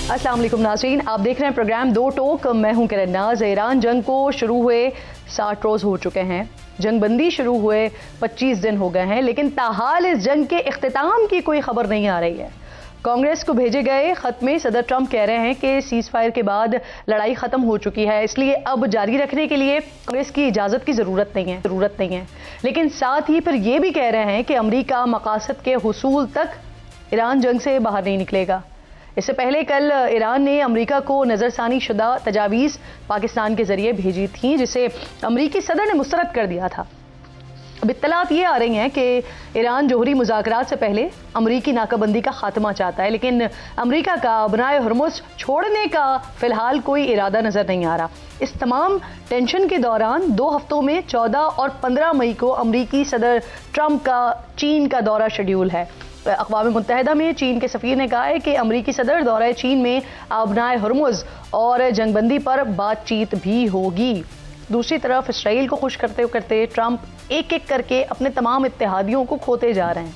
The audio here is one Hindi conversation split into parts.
अस्सलाम वालेकुम नाज़रीन, आप देख रहे हैं प्रोग्राम दो टोक। मैं हूं किरण नाज। ईरान जंग को शुरू हुए 60 रोज़ हो चुके हैं, जंग बंदी शुरू हुए 25 दिन हो गए हैं, लेकिन ताहाल इस जंग के इख्तिताम की कोई खबर नहीं आ रही है। कांग्रेस को भेजे गए खत में सदर ट्रंप कह रहे हैं कि सीज फायर के बाद लड़ाई खत्म हो चुकी है, इसलिए अब जारी रखने के लिए कांग्रेस की इजाज़त की ज़रूरत नहीं है। लेकिन साथ ही फिर ये भी कह रहे हैं कि अमरीका मकासद के हुसूल तक ईरान जंग से बाहर नहीं निकलेगा। इससे पहले कल ईरान ने अमेरिका को नज़रसानी शुदा तजावीज़ पाकिस्तान के जरिए भेजी थी, जिसे अमेरिकी सदर ने मुस्तरद कर दिया था। अब इत्तलात ये आ रही हैं कि ईरान जोहरी मुज़ाकरात से पहले अमरीकी नाकाबंदी का खात्मा चाहता है, लेकिन अमेरिका का बनाए हुर्मुज़ छोड़ने का फिलहाल कोई इरादा नज़र नहीं आ रहा। इस तमाम टेंशन के दौरान 2 हफ्तों में 14 और 15 मई को अमरीकी सदर ट्रंप का चीन का दौरा शेड्यूल है। अक़वाम मुत्तहिदा में चीन के सफ़ीर ने कहा है कि अमरीकी सदर दौरा चीन में आबनाए हुर्मुज़ और जंगबंदी पर बातचीत भी होगी। दूसरी तरफ इसराइल को खुश करते करते ट्रंप एक एक करके अपने तमाम इत्तेहादियों को खोते जा रहे हैं।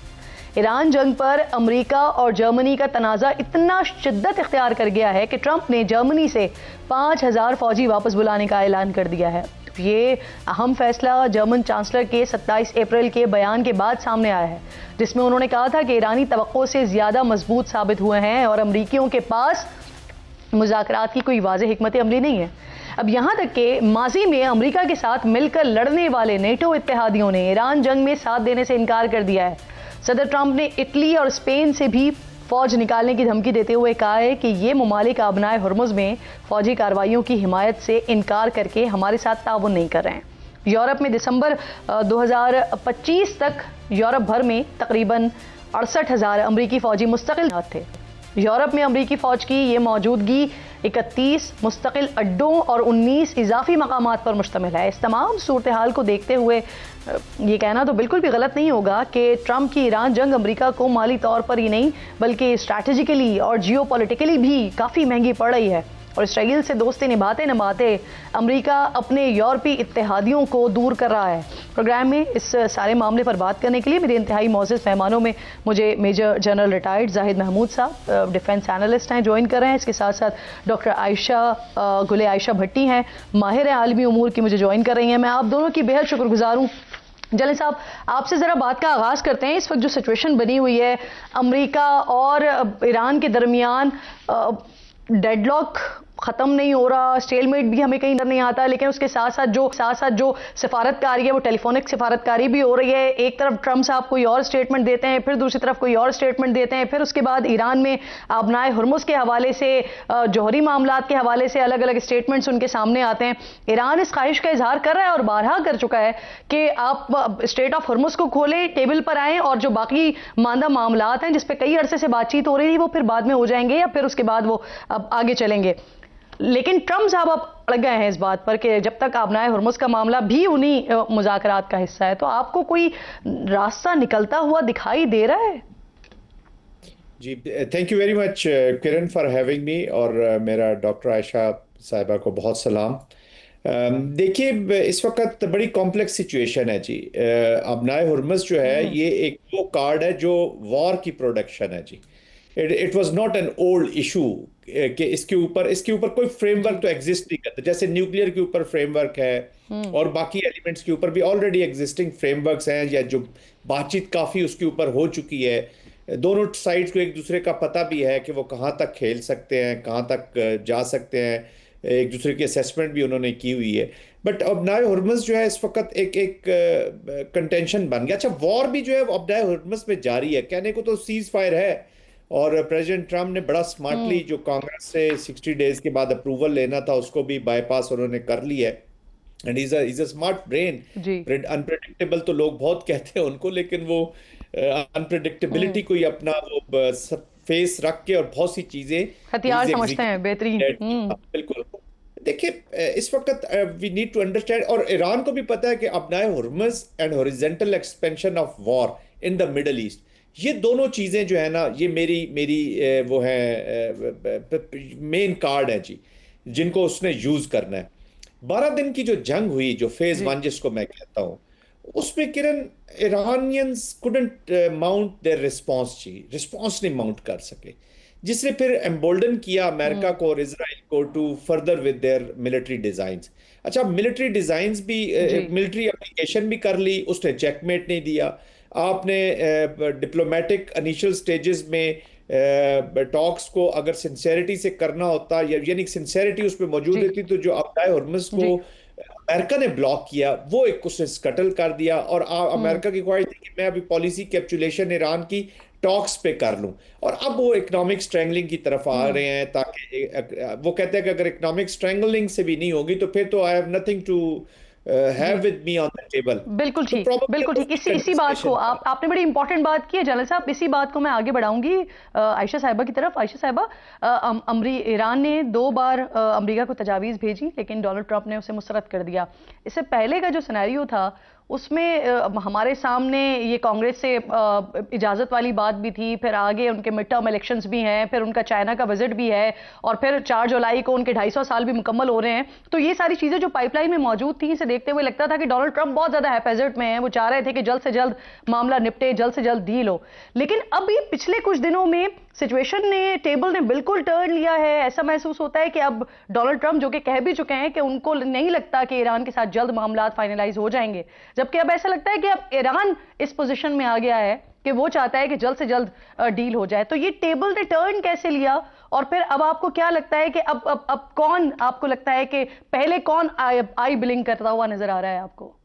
ईरान जंग पर अमेरिका और जर्मनी का तनाज़ा इतना शिद्दत इख्तियार कर गया है कि ट्रंप ने जर्मनी से 5000 फ़ौजी वापस बुलाने का ऐलान कर दिया है। ये अहम फैसला जर्मन चांसलर के 27 अप्रैल के बयान के बाद सामने आया है, जिसमें उन्होंने कहा था कि ईरानी तवक्को से ज़्यादा मजबूत साबित हुए हैं और अमरीकियों के पास मुज़ाकरात की कोई वाज़ेह हिकमत अमली नहीं है। अब यहाँ तक कि माजी में अमरीका के साथ मिलकर लड़ने वाले नेटो इत्तेहादियों ने ईरान जंग में साथ देने से इनकार कर दिया है। सदर ट्रंप ने इटली और स्पेन से भी फ़ौज निकालने की धमकी देते हुए कहा है कि ये ममालिक आबनाए हुर्मुज़ में फ़ौजी कार्रवाइयों की हिमायत से इनकार करके हमारे साथ ताउन नहीं कर रहे हैं। यूरोप में दिसंबर 2025 तक यूरोप भर में तकरीबन 68,000 अमरीकी फ़ौजी मुस्तकिल थे। यूरोप में अमरीकी फ़ौज की ये मौजूदगी 31 मुस्तकिल अड्डों और 19 इजाफी मकामात पर मुश्तमिल है। इस तमाम सूरत हाल को देखते हुए ये कहना तो बिल्कुल भी गलत नहीं होगा कि ट्रंप की ईरान जंग अमेरिका को माली तौर पर ही नहीं बल्कि स्ट्रैटेजिकली और जियोपॉलिटिकली भी काफ़ी महंगी पड़ रही है। और इसराइल से दोस्ती निभाते निभाते अमेरिका अपने यूरोपीय इत्तेहादियों को दूर कर रहा है। प्रोग्राम में इस सारे मामले पर बात करने के लिए मेरे इंतहाई मौजूद मेहमानों में मुझे major general retired Zahid Mahmood साहब डिफेंस एनालिस्ट हैं, ज्वाइन कर रहे हैं। इसके साथ साथ डॉक्टर गुले आयशा भट्टी हैं, माहिर आलमी उमूर की, मुझे ज्वाइन कर रही हैं। मैं आप दोनों की बेहद शुक्रगुजार हूँ। जलील साहब, आपसे ज़रा बात का आगाज़ करते हैं। इस वक्त जो सिचुएशन बनी हुई है अमेरिका और ईरान के दरमियान, डेडलॉक ख़त्म नहीं हो रहा, स्टेलमेट भी हमें कहीं नजर नहीं आता, लेकिन उसके साथ साथ जो सिफारतकारी है वो टेलीफोनिक सिफारतकारी भी हो रही है। एक तरफ ट्रंप साहब कोई और स्टेटमेंट देते हैं, फिर दूसरी तरफ कोई और स्टेटमेंट देते हैं, फिर उसके बाद ईरान में आबनाए हुर्मुज़ के हवाले से, जौहरी मामलात के हवाले से अलग अलग स्टेटमेंट्स उनके सामने आते हैं। ईरान इस ख्वाहिश का इजहार कर रहा है और बारहा कर चुका है कि आप स्टेट ऑफ हुर्मुज़ को खोलें, टेबल पर आएँ और जो बाकी मांदा मामलात हैं जिस पर कई अरसे से बातचीत हो रही थी वो फिर बाद में हो जाएंगे या फिर उसके बाद वो अब आगे चलेंगे। लेकिन ट्रंप साहब अब अड़ गए हैं इस बात पर कि जब तक आबनाए हुर्मुज़ का मामला भी उन्हीं मुज़ाकरात का हिस्सा है। तो आपको कोई रास्ता निकलता हुआ दिखाई दे रहा है? जी, thank you very much Kiran for having me, और मेरा डॉक्टर आयशा साहिबा को बहुत सलाम। देखिए, इस वक्त बड़ी कॉम्प्लेक्स सिचुएशन है जी। आबनाए हुर्मुज़ जो है ये एक वो कार्ड है जो वॉर की प्रोडक्शन है जी। It was not an old issue कि इसके ऊपर कोई फ्रेमवर्क तो एग्जिस्ट नहीं करता। जैसे न्यूक्लियर के ऊपर फ्रेमवर्क है और बाकी एलिमेंट्स के ऊपर भी ऑलरेडी एग्जिस्टिंग फ्रेमवर्क्स हैं, या जो बातचीत काफ़ी उसके ऊपर हो चुकी है। दोनों साइड्स को एक दूसरे का पता भी है कि वो कहाँ तक खेल सकते हैं, कहाँ तक जा सकते हैं, एक दूसरे की असेसमेंट भी उन्होंने की हुई है। बट आबनाए हुर्मुज़ जो है इस वक्त एक कंटेंशन बन गया। अच्छा, वॉर भी जो है आबनाए हुर्मुज़ में जारी है। कहने को तो सीज फायर है, और प्रेसिडेंट ट्रंप ने बड़ा स्मार्टली जो कांग्रेस से 60 डेज के बाद अप्रूवल लेना था उसको भी बाईपास उन्होंने कर लिया है। And is a smart brain. Unpredictable तो लोग बहुत कहते हैं उनको, लेकिन वो अनप्रेडिक्टेबिलिटी को ही अपना वो फेस रख के और बहुत सी चीजें हथियार समझते हैं, बेहतरीन। बिल्कुल। देखिए, इस वक्त वी नीड टू अंडरस्टैंड, और ईरान को भी पता है कि आबनाए Hormuz and horizontal expansion of war in the Middle East, ये दोनों चीजें जो है ना, ये मेरी वो है मेन कार्ड है जी, जिनको उसने यूज करना है। 12 दिन की जो जंग हुई, जो फेज 1 जिसको मैं कहता हूं, उसमें Kiran Iranians couldn't mount their response जी, रिस्पॉन्स नहीं माउंट कर सके। जिसने फिर एम्बोल्डन किया अमेरिका को और इसराइल को to further with their military designs. अच्छा, मिलिट्री डिजाइंस भी, जी मिलिट्री एप्लीकेशन भी कर ली, उसने चेकमेट नहीं दिया। आपने डिप्लोमेटिक इनिशियल स्टेजेस में टॉक्स को अगर सिंसेरिटी से करना होता, यानी सिंसेरिटी उसमें मौजूद जी होती, तो जो अब्दाय हर्मुज को जी। अमेरिका ने ब्लॉक किया, वो एक उसने स्कटल कर दिया। और हम्म। अमेरिका की ख्वाहिश थी कि मैं अभी पॉलिसी कैप्चुलेशन ईरान की टॉक्स पे कर लूं, और अब वो इकोनॉमिक स्ट्रेंगलिंग की तरफ आ हम्म। रहे हैं, ताकि वो कहते हैं कि अगर इकोनॉमिक स्ट्रेंगलिंग से भी नहीं होगी तो फिर तो I have nothing to have जी with me on the table. बिल्कुल तो ठीक, प्रॉब्लम बिल्कुल ठीक। उसकी इसी इसी बात को कंटिन्यूएशन है। आपने बड़ी इंपॉर्टेंट बात की है जनरल साहब। इसी बात को मैं आगे बढ़ाऊंगी आयशा साहिबा की तरफ। आयशा साहिबा, ईरान ने 2 बार अमेरिका को तजावीज़ भेजी, लेकिन डोनाल्ड ट्रंप ने उसे मुस्तरद कर दिया। इससे पहले का जो सिनेरियो था उसमें हमारे सामने ये कांग्रेस से इजाज़त वाली बात भी थी, फिर आगे उनके मिड टर्म इलेक्शंस भी हैं, फिर उनका चाइना का विजिट भी है, और फिर 4 जुलाई को उनके 250 साल भी मुकम्मल हो रहे हैं। तो ये सारी चीज़ें जो पाइपलाइन में मौजूद थी, इसे देखते हुए लगता था कि डोनाल्ड ट्रंप बहुत ज़्यादा हैपेजिट में है। वो चाह रहे थे कि जल्द से जल्द मामला निपटे, जल्द से जल्द डील हो। लेकिन अभी पिछले कुछ दिनों में सिचुएशन ने, टेबल ने बिल्कुल टर्न लिया है। ऐसा महसूस होता है कि अब डोनाल्ड ट्रंप, जो कि कह भी चुके हैं कि उनको नहीं लगता कि ईरान के साथ जल्द मामला फाइनलाइज हो जाएंगे, जबकि अब ऐसा लगता है कि अब ईरान इस पोजीशन में आ गया है कि वो चाहता है कि जल्द से जल्द डील हो जाए। तो ये टेबल ने टर्न कैसे लिया, और फिर अब आपको क्या लगता है कि अब कौन, आपको लगता है कि पहले कौन आई बिलिंग करता हुआ नजर आ रहा है आपको?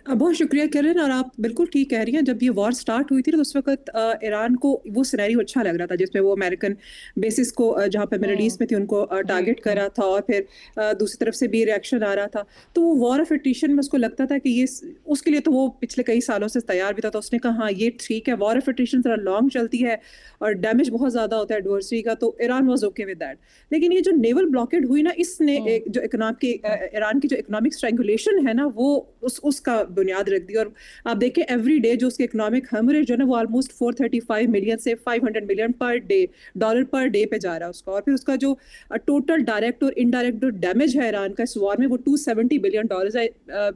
बहुत शुक्रिया किरण, और आप बिल्कुल ठीक कह रही हैं। जब ये वॉर स्टार्ट हुई थी तो उस वक्त ईरान को वो सिनेरियो अच्छा लग रहा था, जिसमें वो अमेरिकन बेसिस को जहाँ पे मिडल ईस्ट में थी उनको जी टारगेट कर रहा था, और फिर दूसरी तरफ से भी रिएक्शन आ रहा था। तो वो वॉर ऑफ एटिशन में उसको लगता था कि ये, उसके लिए तो वो पिछले कई सालों से तैयार भी था। तो उसने कहा हाँ ये ठीक है, वॉर ऑफ एटिशन जरा लॉन्ग चलती है और डैमेज बहुत ज्यादा होता है एडवर्सरी का, तो Iran was okay with that. लेकिन ये जो नेवल ब्लॉकेड हुई ना, इसने एक जो ईरान की जो इकोनॉमिक स्ट्रैंगुलेशन है ना, वो उसका बुनियाद रख दी। और आप देखें एवरी डे जो उसके इकोनॉमिक हेमरेज जो है ना, वो ऑलमोस्ट 435 मिलियन से 500 million per day, dollar per day पे जा रहा है उसका। और फिर उसका जो टोटल डायरेक्ट और इनडायरेक्ट जो डैमेज है ईरान का इस वॉर में, वो 270 बिलियन डॉलर है,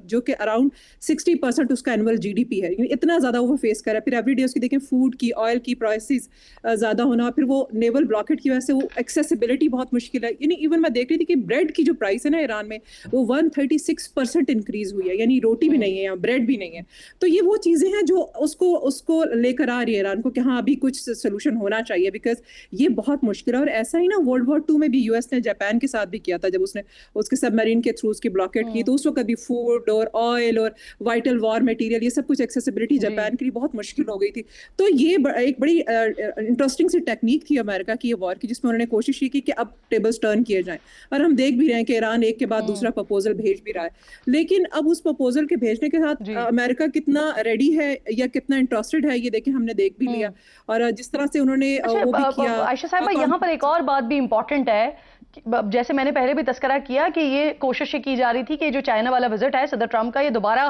जो कि अराउंड 60% उसका एनुअल जीडीपी है। इतना ज्यादा वो फेस कर रहा है। फिर एवरी डे उसकी देखें फूड की, ऑयल की प्राइसेस ज्यादा होना, फिर वो नेवल ब्लॉकेट की वजह से वो एक्सेसिबिलिटी बहुत मुश्किल है। यानी इवन मैं देख रही थी कि ब्रेड की जो प्राइस है ना ईरान में, वो 136% इंक्रीज हुई है। यानी रोटी भी नहीं है यहाँ, ब्रेड भी नहीं है। तो ये वो चीजें हैं जो उसको उसको लेकर आ रही है ईरान को कि हाँ अभी कुछ सोल्यूशन होना चाहिए, बिकॉज ये बहुत मुश्किल है। और ऐसा ही ना वर्ल्ड वॉर 2 में भी यूएस ने जापान के साथ भी किया था, जब उसने उसके सबमरीन के थ्रू उसकी ब्लॉकेट की, तो उस वक्त भी फूड और ऑयल और वाइटल वॉर मटेरियल, ये सब कुछ एक्सेसिबिलिटी जी जापान के लिए बहुत मुश्किल हो गई थी। तो ये एक बड़ी इंटरेस्टिंग सी टेक्निक थी अमेरिका की ये वॉर की, जिसमें उन्होंने कोशिश की कि अब टेबल्स टर्न किए जाएं। और हम देख भी रहे हैं कि ईरान एक के बाद दूसरा प्रपोजल भेज भी रहा है। लेकिन अब उस प्रपोजल के भेजने के साथ जी। अमेरिका कितना रेडी है या कितना इंटरेस्टेड है, ये देखिए हमने देख भी लिया। और जिस तरह से उन्होंने अच्छा, वो भी किया। आयशा साहबा, यहाँ पर एक और बात भी इम्पोर्टेंट है कि जैसे मैंने पहले भी तस्करा किया कि ये कोशिश की जा रही थी कि जो चाइना वाला विजिट है सदर ट्रंप का, ये दोबारा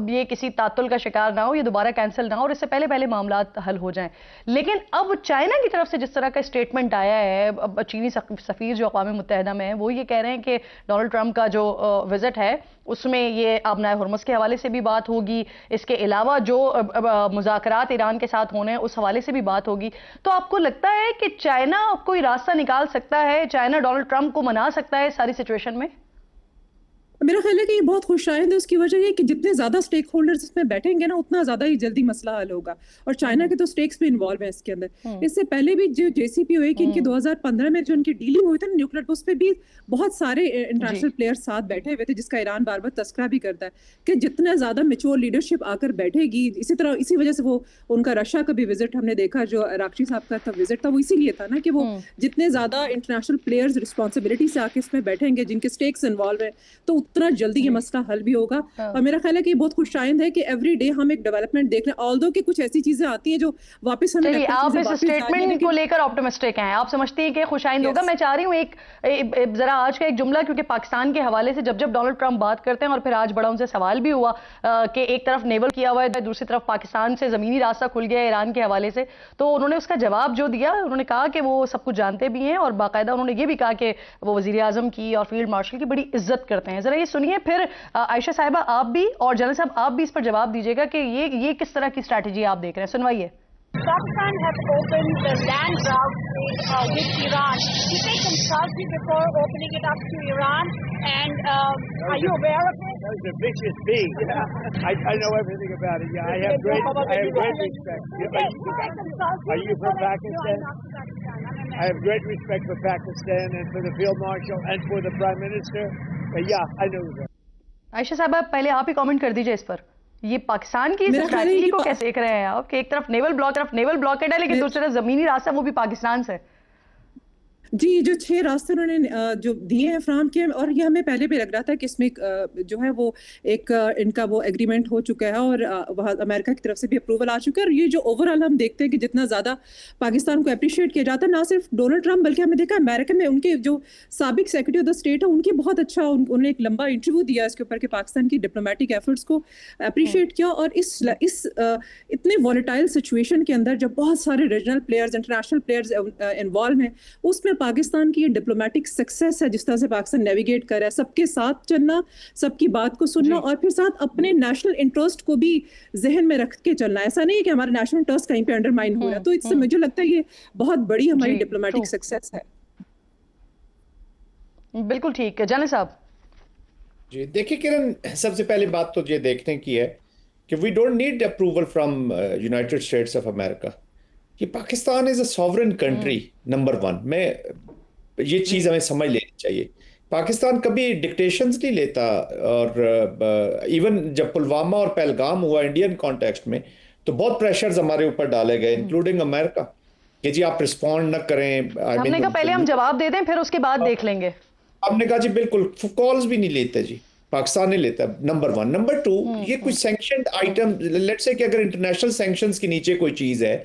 ये किसी तातुल का शिकार ना हो, ये दोबारा कैंसिल ना हो, और इससे पहले पहले मामला हल हो जाएं। लेकिन अब चाइना की तरफ से जिस तरह का स्टेटमेंट आया है, अब चीनी सफीर जो अक़वाम मुत्तहिदा में है, वो ये कह रहे हैं कि डोनाल्ड ट्रंप का जो विजिट है उसमें ये आबनाए हुर्मुज़ के हवाले से भी बात होगी, इसके अलावा जो मुज़ाकरात ईरान के साथ होने हैं उस हवाले से भी बात होगी। तो आपको लगता है कि चाइना कोई रास्ता निकाल सकता है, चाइना डोनाल्ड ट्रंप को मना सकता है इस सारी सिचुएशन में? मेरा ख्याल है कि ये बहुत खुशाइंद है। उसकी वजह ये कि जितने ज्यादा स्टेक होल्डर्स इसमें बैठेंगे ना, उतना ज्यादा ही जल्दी मसला हल होगा। और चाइना के तो स्टेक्स भी इन्वॉल्व है इसके अंदर। इससे पहले भी जो जेसीपी हुई कि इनकी 2015 में जो इनकी डीलिंग हुई थी ना न्यूक्लियर, उस पर भी बहुत सारे इंटरनेशनल प्लेयर्स साथ बैठे हुए थे, जिसका ईरान बार बार तस्करा भी करता है कि जितना ज्यादा मेच्योर लीडरशिप आकर बैठेगी। इसी तरह इसी वजह से वो उनका रशिया का भी विजिट हमने देखा, जो राक्षी साहब का विजिट था, वो इसीलिए था ना कि वो जितने ज्यादा इंटरनेशनल प्लेयर्स रिस्पॉन्सिबिलिटी से आके इसमें बैठेंगे, जिनके स्टेक्स इन्वॉल्व है, तो उतना जल्दी ये मसला हल भी होगा। और मेरा ख्याल है कि ये बहुत खुशाइंद है कि एवरी डे हम एक डेवलपमेंट देख रहे हैं, ऑल्दो कि कुछ ऐसी चीजें आती हैं जो वापस हमें लगता है आप चीजें इस वापस जा रही हैं, स्टेटमेंट को लेकर ऑप्टिमिस्टिक हैं, आप समझती हैं कि खुशाइंद होगा। मैं चाह रही हूँ एक जरा आज का एक जुमला, क्योंकि पाकिस्तान के हवाले से जब जब डोनाल्ड ट्रंप बात करते हैं, और फिर आज बड़ा उनसे सवाल भी हुआ कि एक तरफ नेवल किया हुआ है, दूसरी तरफ पाकिस्तान से जमीनी रास्ता खुल गया है ईरान के हवाले से, तो उन्होंने उसका जवाब जो दिया, उन्होंने कहा कि वो सब कुछ जानते भी हैं, और बाकायदा उन्होंने ये भी कहा कि वो वजीर आजम की और फील्ड मार्शल की बड़ी इज्जत करते हैं। जरा ये सुनिए फिर आयशा साहिबा, आप भी और जनरल साहब आप भी इस पर जवाब दीजिएगा कि ये किस तरह की स्ट्रैटेजी आप देख रहे हैं। सुनवाइए। Pakistan has opened the land route with Iran. Did they consult you before opening it up to Iran? And are you aware of it? That was a vicious bee. I know everything about it. Yeah, I have great respect. Are you from Pakistan? I have great respect for Pakistan and for the Field Marshal and for the Prime Minister. Yeah, I know that. Ayesha साहब, आप पहले आप ही कमेंट कर दीजिए इस पर। ये पाकिस्तान की मेरा ख्याल है स्ट्रैटेजी ये को कैसे देख रहे हैं आप कि एक तरफ नेवल ब्लॉकेड है, लेकिन दूसरी तरफ जमीनी रास्ता वो भी पाकिस्तान से। जी, जो 6 रास्ते उन्होंने जो दिए हैं फ्राहम किए, और ये हमें पहले भी लग रहा था कि इसमें जो है वो एक इनका वो एग्रीमेंट हो चुका है और वहाँ अमेरिका की तरफ से भी अप्रूवल आ चुका है। और ये जो ओवरऑल हम देखते हैं कि जितना ज़्यादा पाकिस्तान को अप्रिशिएट किया जाता है, ना सिर्फ डोनाल्ड ट्रंप बल्कि हमने देखा अमेरिका में उनके जो साबिक सेक्रेटरी ऑफ द स्टेट है उनकी बहुत अच्छा उन्होंने एक लंबा इंटरव्यू दिया इसके ऊपर कि पाकिस्तान की डिप्लोमेटिक एफर्ट्स को अप्रिशिएट किया। और इस इतने वॉलेटाइल सिचुएशन के अंदर जब बहुत सारे regional players, international players involve हैं, उसमें पाकिस्तान की डिप्लोमेटिक सक्सेस है, जिस तरह से पाकिस्तान नेविगेट कर रहा है, सबके साथ चलना, सबकी बात को सुनना और फिर साथ अपने नेशनल इंटरेस्ट को भी जहन में रख के चलना। ऐसा नहीं है कि हमारा नेशनल इंटरेस्ट कहीं पे अंडरमाइन हो रहा है। तो इससे मुझे लगता है ये बहुत बड़ी हमारी डिप्लोमेटिक सक्सेस है। बिल्कुल ठीक है, जाने साहब। जी देखिए किरण, सबसे पहली बात तो ये देखने की है कि we don't need approval from United States of America. कि Pakistan is a sovereign country number 1 में, ये चीज़ हमें समझ लेनी चाहिए। पाकिस्तान कभी डिक्टेशंस नहीं लेता, और इवन जब पुलवामा और पहलगाम हुआ इंडियन कॉन्टेक्स्ट में तो बहुत प्रेशर्स हमारे ऊपर डाले गए, इंक्लूडिंग अमेरिका, कि जी आप रिस्पॉन्ड न करें। हमने कहा पहले हम जवाब दे दें, फिर उसके बाद देख लेंगे। हमने कहा जी बिल्कुल, कॉल्स भी नहीं लेते जी, पाकिस्तान नहीं लेता, नंबर 1। नंबर 2, ये कुछ सैंक्शन आइटम, लेट्स से कि अगर इंटरनेशनल सैंक्शंस के नीचे कोई चीज़ है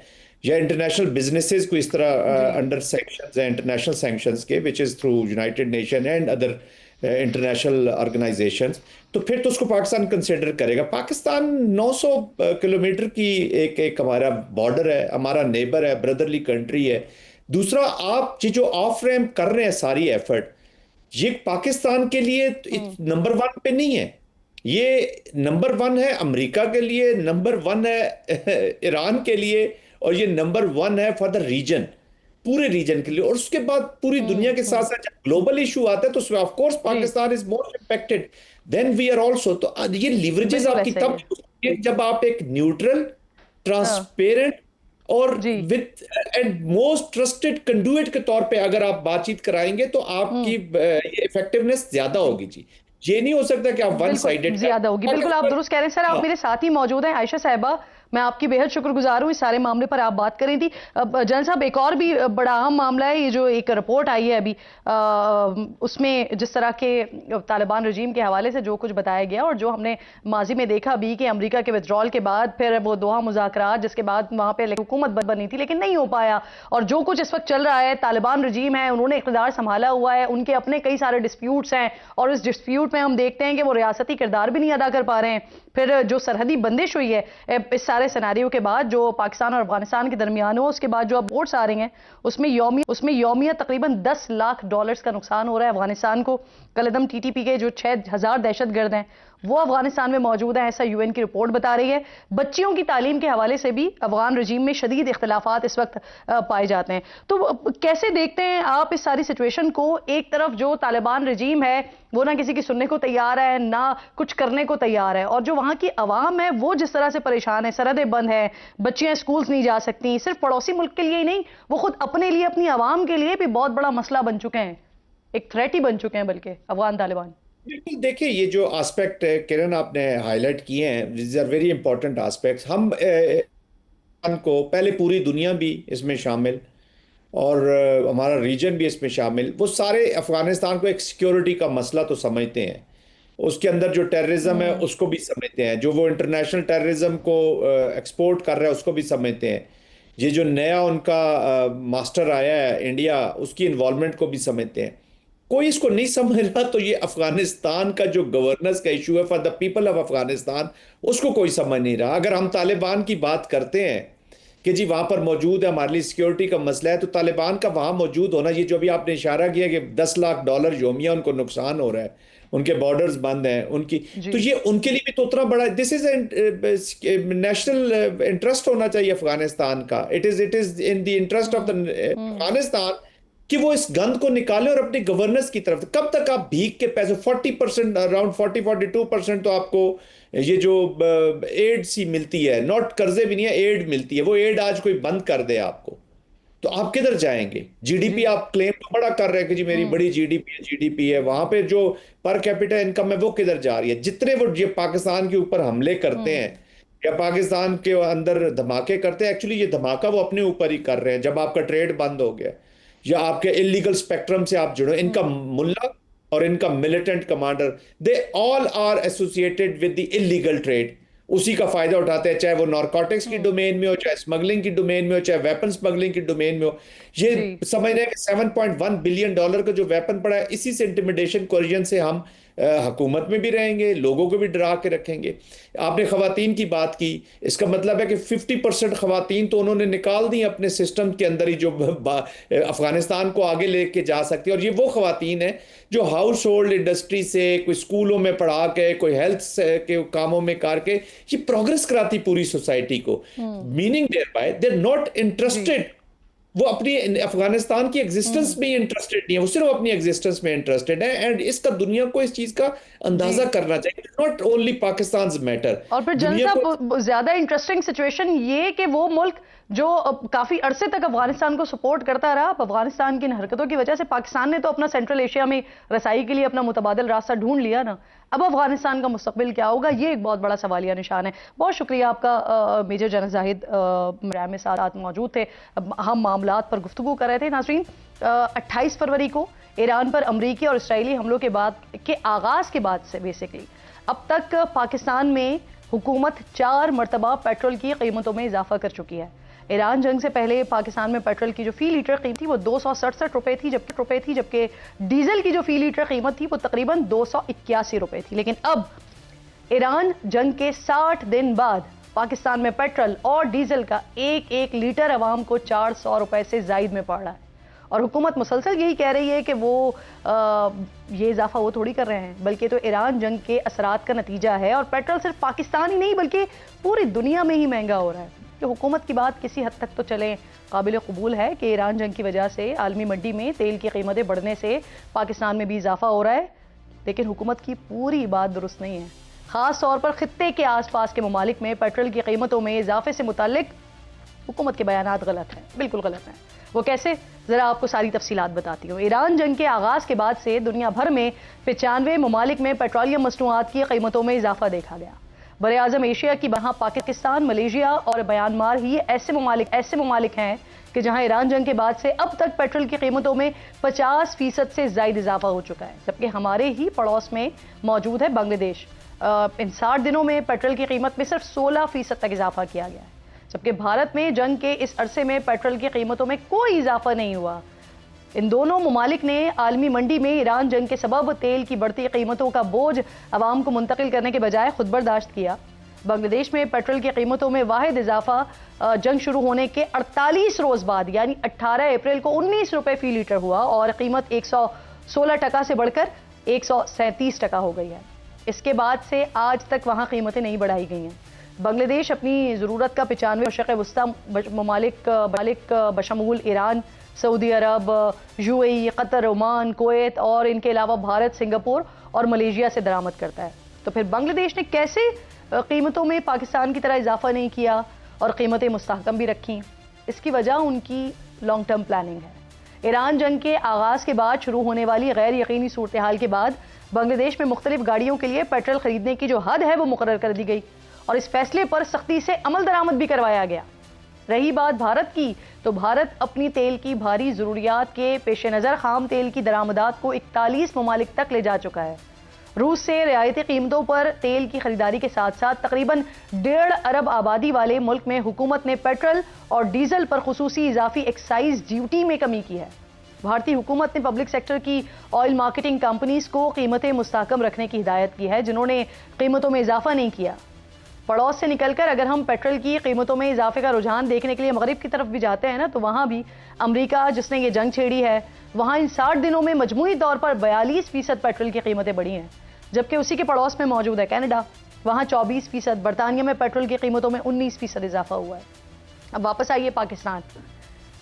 या इंटरनेशनल बिजनेसेस को इस तरह अंडर सैंक्शंस है, इंटरनेशनल सैंक्शंस के, which is through United nation and other international organisations, तो फिर तो उसको पाकिस्तान कंसिडर करेगा। पाकिस्तान 900 किलोमीटर की एक हमारा बॉर्डर है, हमारा नेबर है, ब्रदरली कंट्री है। दूसरा, आप जो ऑफ रैम्प कर रहे हैं सारी एफर्ट, ये पाकिस्तान के लिए नंबर 1 पे नहीं है, ये नंबर 1 है अमेरिका के लिए, नंबर 1 है ईरान के लिए, और ये नंबर 1 है फॉर द रीजन, पूरे रीजन के लिए। और उसके बाद पूरी दुनिया के साथ साथ जब ग्लोबल इशू आता है तो उसमें of course Pakistan is most impacted than we are also. तो ये लीवरेजेस आपकी तब जब आप एक न्यूट्रल, ट्रांसपेरेंट और with and most trusted conduit के तौर पे अगर आप बातचीत कराएंगे तो आपकी इफेक्टिवनेस ज्यादा होगी जी। ये नहीं हो सकता कि आप वन साइडेड ज्यादा होगी। बिल्कुल आप दुरुस्त कह रहे हैं सर। आप मेरे साथ ही मौजूद हैं आयशा साहिबा, मैं आपकी बेहद शुक्रगुजार हूँ इस सारे मामले पर आप बात कर रही थी। जनरल साहब, एक और भी बड़ा अहम मामला है, ये जो एक रिपोर्ट आई है अभी, उसमें जिस तरह के तालिबान रजीम के हवाले से जो कुछ बताया गया और जो हमने माजी में देखा भी कि अमेरिका के विथड्रॉल के बाद फिर वो दोहा मुज़ाकरात, जिसके बाद वहाँ पे हुकूमत बनी थी लेकिन नहीं हो पाया, और जो कुछ इस वक्त चल रहा है, तालिबान रजीम है, उन्होंने इक़्तिदार संभाला हुआ है, उनके अपने कई सारे डिस्प्यूट्स हैं और इस डिस्प्यूट में हम देखते हैं कि वो रियासती किरदार भी नहीं अदा कर पा रहे हैं। फिर जो सरहदी बंदिश हुई है इस सारे सिनेरियो के बाद जो पाकिस्तान और अफगानिस्तान के दरमियान हो, उसके बाद जो अब वोट्स आ रही हैं उसमें यौमिया तकरीबन $10 लाख का नुकसान हो रहा है अफगानिस्तान को। कलदम TTP के जो 6000 दहशतगर्द हैं वो अफगानिस्तान में मौजूद है, ऐसा UN की रिपोर्ट बता रही है। बच्चियों की तालीम के हवाले से भी अफगान रजीम में शदीद इख्तिलाफात इस वक्त पाए जाते हैं। तो कैसे देखते हैं आप इस सारी सिचुएशन को? एक तरफ जो तालिबान रजीम है वो ना किसी की सुनने को तैयार है, ना कुछ करने को तैयार है, और जो वहाँ की अवाम है वो जिस तरह से परेशान है, सरहदें बंद है, बच्चियां स्कूल्स नहीं जा सकती, सिर्फ पड़ोसी मुल्क के लिए ही नहीं, वो खुद अपने लिए, अपनी अवाम के लिए भी बहुत बड़ा मसला बन चुके हैं, एक थ्रेट ही बन चुके हैं बल्कि अफगान तालिबान। बिल्कुल, देखिए ये जो एस्पेक्ट किरण आपने हाईलाइट किए हैं, this are very important aspects. हम को पहले पूरी दुनिया भी इसमें शामिल और हमारा रीजन भी इसमें शामिल, वो सारे अफगानिस्तान को एक सिक्योरिटी का मसला तो समझते हैं, उसके अंदर जो टेररिज्म है उसको भी समझते हैं, जो वो इंटरनेशनल टेररिज्म को एक्सपोर्ट कर रहा है उसको भी समझते हैं, ये जो नया उनका मास्टर आया है इंडिया, उसकी इन्वॉल्वमेंट को भी समझते हैं। कोई इसको नहीं समझ रहा तो ये अफगानिस्तान का जो गवर्नेंस का इशू है for the people of Afghanistan, उसको कोई समझ नहीं रहा। अगर हम तालिबान की बात करते हैं कि जी वहां पर मौजूद है, हमारे लिए सिक्योरिटी का मसला है, तो तालिबान का वहां मौजूद होना, ये जो अभी आपने इशारा किया कि $10 लाख योमिया उनको नुकसान हो रहा है, उनके बॉर्डर्स बंद हैं उनकी, तो ये उनके लिए भी तो उतना बड़ा, दिस इज नेशनल इंटरेस्ट होना चाहिए अफगानिस्तान का। It is in the interest of the Afghanistan कि वो इस गंद को निकाले और अपनी गवर्नेंस की तरफ। कब तक आप भीख के पैसे, 40%, अराउंड 42% तो आपको ये जो एड सी मिलती है, नॉट कर्जे भी नहीं है, एड मिलती है, वो एड आज कोई बंद कर दे आपको, तो आप किधर जाएंगे? जीडीपी आप क्लेम तो बड़ा कर रहे हैं कि जी मेरी बड़ी जीडीपी है, वहां पे जो पर कैपिटा इनकम है वो किधर जा रही है? जितने वो ये पाकिस्तान के ऊपर हमले करते हैं या पाकिस्तान के अंदर धमाके करते हैं, एक्चुअली ये धमाका वो अपने ऊपर ही कर रहे हैं। जब आपका ट्रेड बंद हो गया या आपके इलीगल स्पेक्ट्रम से आप जुड़ो, इनका मुल्ला और इनका militant commander, they all are associated with the illegal trade, उसी का फायदा उठाते हैं, चाहे वो नारकोटिक्स की डोमेन में हो, चाहे स्मगलिंग की डोमेन में हो, चाहे वेपन स्मगलिंग की डोमेन में हो। ये समझ रहे हैं कि $7.1 बिलियन का जो वेपन पड़ा है, इसी से इंटिमिडेशन कोरिजन से हम हुकूमत में भी रहेंगे, लोगों को भी डरा के रखेंगे। आपने खवातीन की बात की, इसका मतलब है कि 50% खवातीन तो उन्होंने निकाल दी अपने सिस्टम के अंदर ही, जो अफगानिस्तान को आगे लेके जा सकती है। और ये वो खवातीन है जो हाउस होल्ड इंडस्ट्री से, कोई स्कूलों में पढ़ा के, कोई हेल्थ के कामों में करके ये प्रोग्रेस कराती पूरी सोसाइटी को। Meaning there by they are not interested, वो अपनी अफगानिस्तान की एग्जिस्टेंस में इंटरेस्टेड नहीं है, वो सिर्फ अपनी एग्जिस्टेंस में इंटरेस्टेड है। एंड इसका दुनिया को इस चीज का अंदाजा करना चाहिए, नॉट ओनली पाकिस्तान मैटर। और फिर जनता ज्यादा इंटरेस्टिंग सिचुएशन ये कि वो मुल्क जो काफी अरसे तक अफगानिस्तान को सपोर्ट करता रहा, अफगानिस्तान की इन हरकतों की वजह से पाकिस्तान ने तो अपना सेंट्रल एशिया में रसाई के लिए अपना मुतबादिल रास्ता ढूंढ लिया ना, अब अफगानिस्तान का मुस्तकबिल क्या होगा, ये एक बहुत बड़ा सवालिया निशान है। बहुत शुक्रिया आपका मेजर जनरल जाहिद में साथ मौजूद थे। हम मामलात पर गुफ्तगू कर रहे थे। नाज़रीन, 28 फरवरी को ईरान पर अमरीकी और इसराइली हमलों के आगाज के बाद से बेसिकली अब तक पाकिस्तान में हुकूमत 4 मरतबा पेट्रोल की कीमतों में इजाफा कर चुकी है। ईरान जंग से पहले पाकिस्तान में पेट्रोल की जो फी लीटर कीमत थी वो 267 रुपए थी, जबकि डीजल की जो फी लीटर कीमत थी वो तकरीबन 281 रुपए थी। लेकिन अब ईरान जंग के 60 दिन बाद पाकिस्तान में पेट्रोल और डीजल का एक लीटर अवाम को 400 रुपए से जायद में पड़ रहा है। और हुकूमत मुसलसल यही कह रही है कि वो ये इजाफा वो थोड़ी कर रहे हैं, बल्कि तो ईरान जंग के असरात का नतीजा है। और पेट्रोल सिर्फ पाकिस्तान ही नहीं बल्कि पूरी दुनिया में ही महंगा हो रहा है। तो हुकूमत की बात किसी हद तक तो चले काबिल कबूल है कि ईरान जंग की वजह से आलमी मंडी में तेल की कीमतें बढ़ने से पाकिस्तान में भी इजाफा हो रहा है, लेकिन हुकूमत की पूरी बात दुरुस्त नहीं है। ख़ास तौर पर खित्ते के आसपास के ममालिक में पेट्रोल की कीमतों में इजाफे से मुताल्लिक हुकूमत के बयानात गलत हैं, बिल्कुल गलत हैं। वो कैसे, ज़रा आपको सारी तफसीलात बताती हूँ। ईरान जंग के आगाज़ के बाद से दुनिया भर में 95 ममालिक में पेट्रोलियम मसनूआत की कीमतों में इजाफा देखा गया। बरे आज़म एशिया की वहाँ पाकिस्तान, मलेशिया और म्यांमार ही ऐसे ममालिक हैं कि जहाँ ईरान जंग के बाद से अब तक पेट्रोल की कीमतों में 50% से ज़ायद इजाफा हो चुका है। जबकि हमारे ही पड़ोस में मौजूद है बांग्लादेश, इन 60 दिनों में पेट्रोल की कीमत में सिर्फ 16% तक इजाफा किया गया है। जबकि भारत में जंग के इस अरसे में पेट्रोल की कीमतों में कोई इजाफा नहीं हुआ। इन दोनों ममालिक ने आलमी मंडी में ईरान जंग के सबब तेल की बढ़ती कीमतों का बोझ अवाम को मुंतकिल करने के बजाय खुद बर्दाश्त किया। बांग्लादेश में पेट्रोल की कीमतों में वाहिद इजाफा जंग शुरू होने के 48 रोज बाद यानी 18 अप्रैल को 19 रुपए फी लीटर हुआ और कीमत 116 से बढ़कर 137 हो गई है। इसके बाद से आज तक वहाँ कीमतें नहीं बढ़ाई गई हैं। बांग्लादेश अपनी ज़रूरत का 95 मशरक़ वस्ता ममालिक बशमूल ईरान, सऊदी अरब, यूएई, कतर, ओमान, कुवैत और इनके अलावा भारत, सिंगापुर और मलेशिया से दरामद करता है। तो फिर बांग्लादेश ने कैसे कीमतों में पाकिस्तान की तरह इजाफा नहीं किया और कीमतें मुस्तहकम भी रखी? इसकी वजह उनकी लॉन्ग टर्म प्लानिंग है। ईरान जंग के आगाज़ के बाद शुरू होने वाली गैर यकीनी सूरत हाल के बाद बांग्लादेश में मुख्तलिफ गाड़ियों के लिए पेट्रोल खरीदने की जो हद है वो मुकर्रर कर दी गई और इस फैसले पर सख्ती से अमल दरामद भी करवाया गया। रही बात भारत की, तो भारत अपनी तेल की भारी ज़रूरियात के पेश नज़र खाम तेल की दरामदात को 41 ममालिक तक ले जा चुका है। रूस से रियायती कीमतों पर तेल की खरीदारी के साथ साथ तकरीबन 1.5 अरब आबादी वाले मुल्क में हुकूमत ने पेट्रोल और डीजल पर खुसूसी इजाफी एक्साइज ड्यूटी में कमी की है। भारतीय हुकूमत ने पब्लिक सेक्टर की ऑयल मार्केटिंग कंपनीज को कीमतें मुस्तहकम रखने की हिदायत की है, जिन्होंने कीमतों में इजाफा नहीं किया। पड़ोस से निकलकर अगर हम पेट्रोल की कीमतों में इजाफे का रुझान देखने के लिए मगरिब की तरफ भी जाते हैं ना, तो वहाँ भी अमेरिका जिसने ये जंग छेड़ी है, वहाँ इन 60 दिनों में मजमूई तौर पर 42% पेट्रोल की कीमतें बढ़ी हैं। जबकि उसी के पड़ोस में मौजूद है कनाडा, वहाँ 24%, बरतानिया में पेट्रोल की कीमतों में 19% इजाफा हुआ है। अब वापस आइए पाकिस्तान,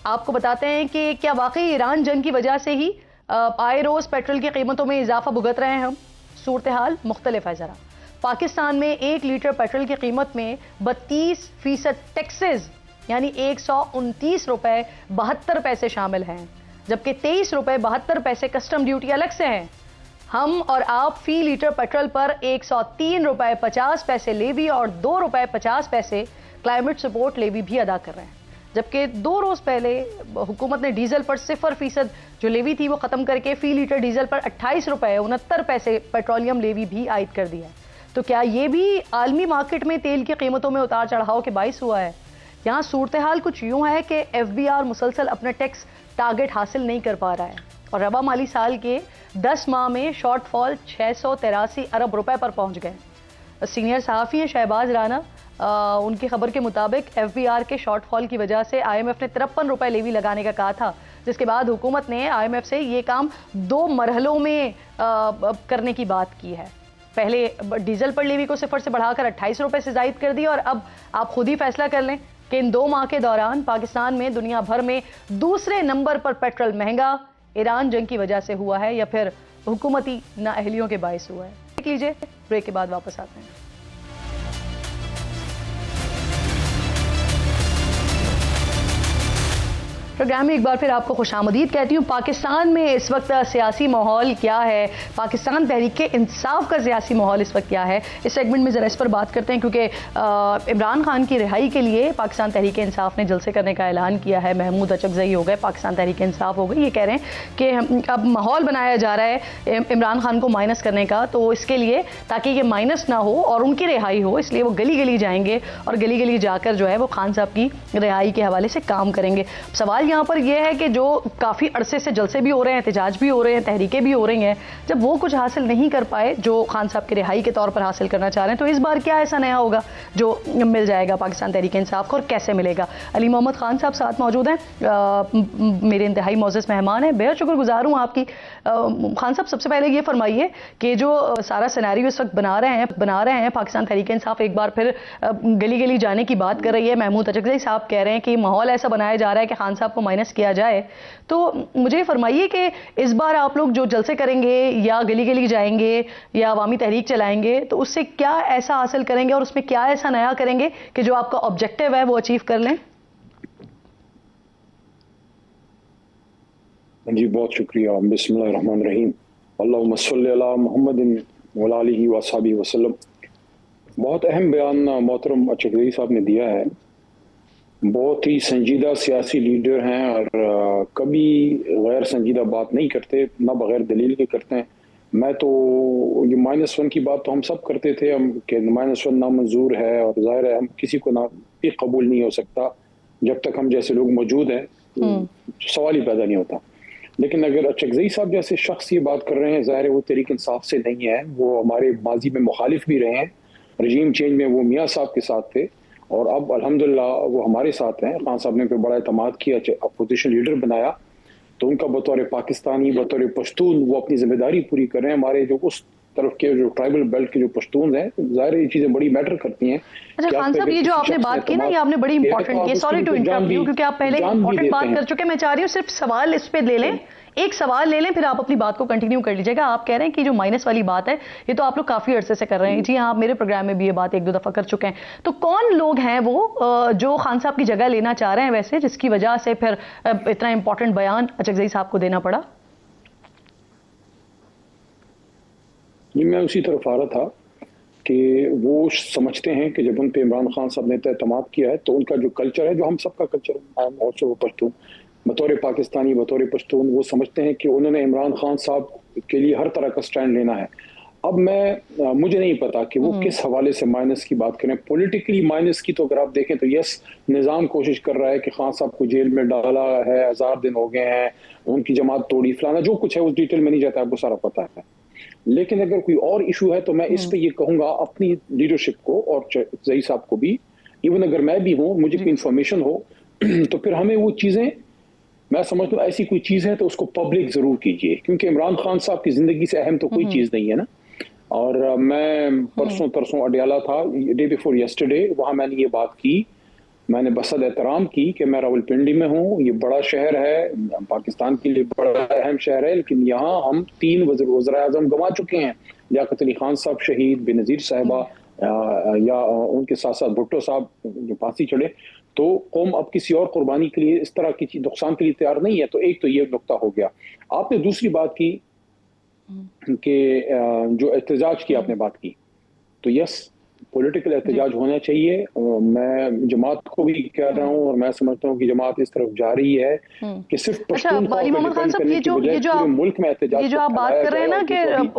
आपको बताते हैं कि क्या वाकई ईरान जंग की वजह से ही आए रोज पेट्रोल की कीमतों में इजाफा भुगत रहे हैं हम। सूरत हाल मुख्तलिफ है ज़रा। पाकिस्तान में 1 लीटर पेट्रोल की कीमत में 32% टैक्सेस यानी 129 रुपए 72 पैसे शामिल हैं, जबकि 23 रुपए 72 पैसे कस्टम ड्यूटी अलग से हैं। हम और आप फी लीटर पेट्रोल पर 103 रुपए 50 पैसे लेवी और 2 रुपए 50 पैसे क्लाइमेट सपोर्ट लेवी भी अदा कर रहे हैं। जबकि 2 रोज पहले हुकूमत ने डीजल पर 0% जो लेवी थी वो खत्म करके फी लीटर डीजल पर 28 रुपए 69 पैसे पेट्रोलियम लेवी भी आयद कर दिया है। तो क्या ये भी आलमी मार्केट में तेल की कीमतों में उतार चढ़ाव के बाइस हुआ है? यहाँ सूरत हाल कुछ यूं है कि FBR मुसलसल अपना टैक्स टारगेट हासिल नहीं कर पा रहा है और रबा माली साल के 10 माह में शॉर्टफॉल 683 अरब रुपए पर पहुंच गए। सीनियर सहाफ़ी हैं शहबाज राना, उनकी खबर के मुताबिक FBR के शॉर्टफॉल की वजह से IMF ने 53 रुपए लेवी लगाने का कहा था, जिसके बाद हुकूमत ने IMF से ये काम 2 मरहलों में करने की बात की है। पहले डीजल पर लेवी को 0 से बढ़ाकर 28 रुपए से जायद कर दिया और अब आप खुद ही फैसला कर लें कि इन 2 माह के दौरान पाकिस्तान में दुनिया भर में दूसरे नंबर पर पेट्रोल महंगा ईरान जंग की वजह से हुआ है या फिर हुकूमती नाअहलियों के बायस हुआ है। देख लीजिए, ब्रेक के बाद वापस आते हैं। प्रोग्राम में एक बार फिर आपको खुशामदीद कहती हूँ। पाकिस्तान में इस वक्त सियासी माहौल क्या है, पाकिस्तान तहरीक इंसाफ का सियासी माहौल इस वक्त क्या है, इस सेगमेंट में ज़रा इस पर बात करते हैं, क्योंकि इमरान खान की रिहाई के लिए पाकिस्तान तहरीक इंसाफ ने जलसे करने का ऐलान किया है। महमूद अचकज़ई हो गए, पाकिस्तान तहरीक इंसाफ हो गई। ये कह रहे हैं कि अब माहौल बनाया जा रहा है इमरान खान को माइनस करने का, तो इसके लिए ताकि ये माइनस ना हो और उनकी रिहाई हो, इसलिए वो गली गली जाएंगे और गली गली जाकर जो है वो खान साहब की रिहाई के हवाले से काम करेंगे। सवाल यहाँ पर यह है कि जो काफ़ी अरसे से जलसे भी हो रहे हैं, एहतजाज भी हो रहे हैं, तहरीकें भी हो रही हैं, जब वो कुछ हासिल नहीं कर पाए जो खान साहब की रिहाई के तौर पर हासिल करना चाह रहे हैं, तो इस बार क्या ऐसा नया होगा जो मिल जाएगा पाकिस्तान तहरीक इंसाफ को और कैसे मिलेगा? अली मोहम्मद खान साहब साथ मौजूद हैं, मेरे इंतहाई मोअज़्ज़ज़ मेहमान हैं। बेहद शुक्रगुजार हूँ आपकी। खान साहब, सबसे पहले ये फरमाइए कि जो सारा सिनेरियो इस वक्त बना रहे हैं पाकिस्तान तहरीक इंसाफ एक बार फिर गली गली जाने की बात कर रही है। महमूद अचकज़ई साहब कह रहे हैं कि माहौल ऐसा बनाया जा रहा है कि खान साहब को माइनस किया जाए। तो मुझे फरमाइए कि इस बार आप लोग जो जलसे करेंगे या गली गली जाएंगे या अवामी तहरीक चलाएंगे, तो उससे क्या ऐसा हासिल करेंगे और उसमें क्या ऐसा नया करेंगे कि जो आपका ऑब्जेक्टिव है वो अचीव कर लें? जी, बहुत शुक्रिया। बिस्मिल्लाहिर्रहमानिर्रहीम। अल्लाहुम्मा सल्लि अला मुहम्मदिन व आलिहि व अस्हाबिहि वसल्लम। बहुत अहम बयान मोहतरम अचकज़ई साहब ने दिया है। बहुत ही संजीदा सियासी लीडर हैं और कभी गैर संजीदा बात नहीं करते, ना बगैर दलील के करते हैं। मैं तो ये -1 की बात तो हम सब करते थे हम कि -1 नामंजूर है और जाहिर है हम किसी को ना भी कबूल नहीं हो सकता जब तक हम जैसे लोग मौजूद हैं, सवाल ही पैदा नहीं होता। लेकिन अगर अचकज़ई साहब जैसे शख्स ये बात कर रहे हैं, जाहिर है वो तहरीक इंसाफ से नहीं है, वो हमारे माजी में मुखालिफ भी रहे हैं। रजीम चेंज में वो मियाँ साहब के साथ थे और अब अल्हम्दुलिल्लाह वो हमारे साथ हैं। खान साहब ने पे बड़ा एतमाद किया, अपोजिशन लीडर बनाया, तो उनका बतौर पाकिस्तानी, बतौर पश्तून वो अपनी जिम्मेदारी पूरी कर रहे हैं। हमारे जो उस तरफ के जो ट्राइबल बेल्ट के जो पश्तून हैं, जाहिर है ये चीजें बड़ी मैटर करती हैं। अच्छा खान साहब, ये जो आपने बात की ना, ये आपने बड़ी इंपॉर्टेंट की, सॉरी टू इंटरप्ट यू, क्योंकि आप पहले इंपॉर्टेंट बात कर चुके हैं। मैं चाह रही हूँ सिर्फ सवाल इस पे ले लें, एक सवाल ले लें, फिर आप अपनी बात को कंटिन्यू कर लीजिएगा। आप कह रहे हैं कि जो माइनस वाली बात है ये तो आप लोग काफी अरसे से कर रहे हैं। जी हाँ, आप मेरे प्रोग्राम में भी ये बात 1-2 दफा कर चुके हैं। तो कौन लोग हैं वो जो खान साहब की जगह लेना चाह रहे हैं वैसे, जिसकी वजह से फिर इतना इंपॉर्टेंट बयान अचकज़ई साहब को देना पड़ा? जी, मैं उसी तरफ आ रहा था कि वो समझते हैं कि जब उन पे इमरान खान साहब ने एतमाद किया है तो उनका जो कल्चर है, जो हम सबका कल्चर है, और वो पश्तून बतौर पाकिस्तानी, बतौर पश्तून, वो समझते हैं कि उन्होंने इमरान खान साहब के लिए हर तरह का स्टैंड लेना है। अब मुझे नहीं पता कि वो किस हवाले से माइनस की बात करें। पॉलिटिकली माइनस की तो अगर आप देखें तो यस, निज़ाम कोशिश कर रहा है कि खान साहब को जेल में डाला है, 1000 दिन हो गए हैं, उनकी जमात तोड़ी, फलाना जो कुछ है उस डिटेल में नहीं जाता, आपको सारा पता है। लेकिन अगर कोई और इशू है तो मैं इस पे ये कहूंगा अपनी लीडरशिप को और ज़ई साहब को भी, इवन अगर मैं भी हूँ, मुझे कोई इन्फॉर्मेशन हो तो फिर हमें वो चीज़ें, मैं समझता हूँ ऐसी कोई चीज़ है तो उसको पब्लिक ज़रूर कीजिए, क्योंकि इमरान खान साहब की ज़िंदगी से अहम तो कोई चीज़ नहीं है ना। और मैं परसों अडियाला था, डे बिफोर यस्टरडे, वहाँ मैंने ये बात की, मैंने बसद एहतराम की कि मैं रावलपिंडी में हूँ, ये बड़ा शहर है, पाकिस्तान के लिए बड़ा अहम शहर है, लेकिन यहाँ हम 3 वज़ीर आज़म गंवा चुके हैं, लियाकत अली खान साहब शहीद, बेनज़ीर साहिबा या उनके साथ साथ भुट्टो साहब जो फांसी चढ़े, तो कौम अब किसी और कुर्बानी के लिए, इस तरह की नुकसान के लिए तैयार नहीं है। तो एक तो ये नुकता हो गया। आपने दूसरी बात की कि जो एहतजाज की आपने बात की, तो यस, पॉलिटिकल एहतजाज होना चाहिए। मैं जमात को भी कह रहा हूँ और मैं समझता हूँ कि जमात इस तरफ जा रही है कि सिर्फ वाली मोहम्मद खान साहब, ये जो मुल्क में एहतजाज, ये जो आप बात कर रहे हैं ना कि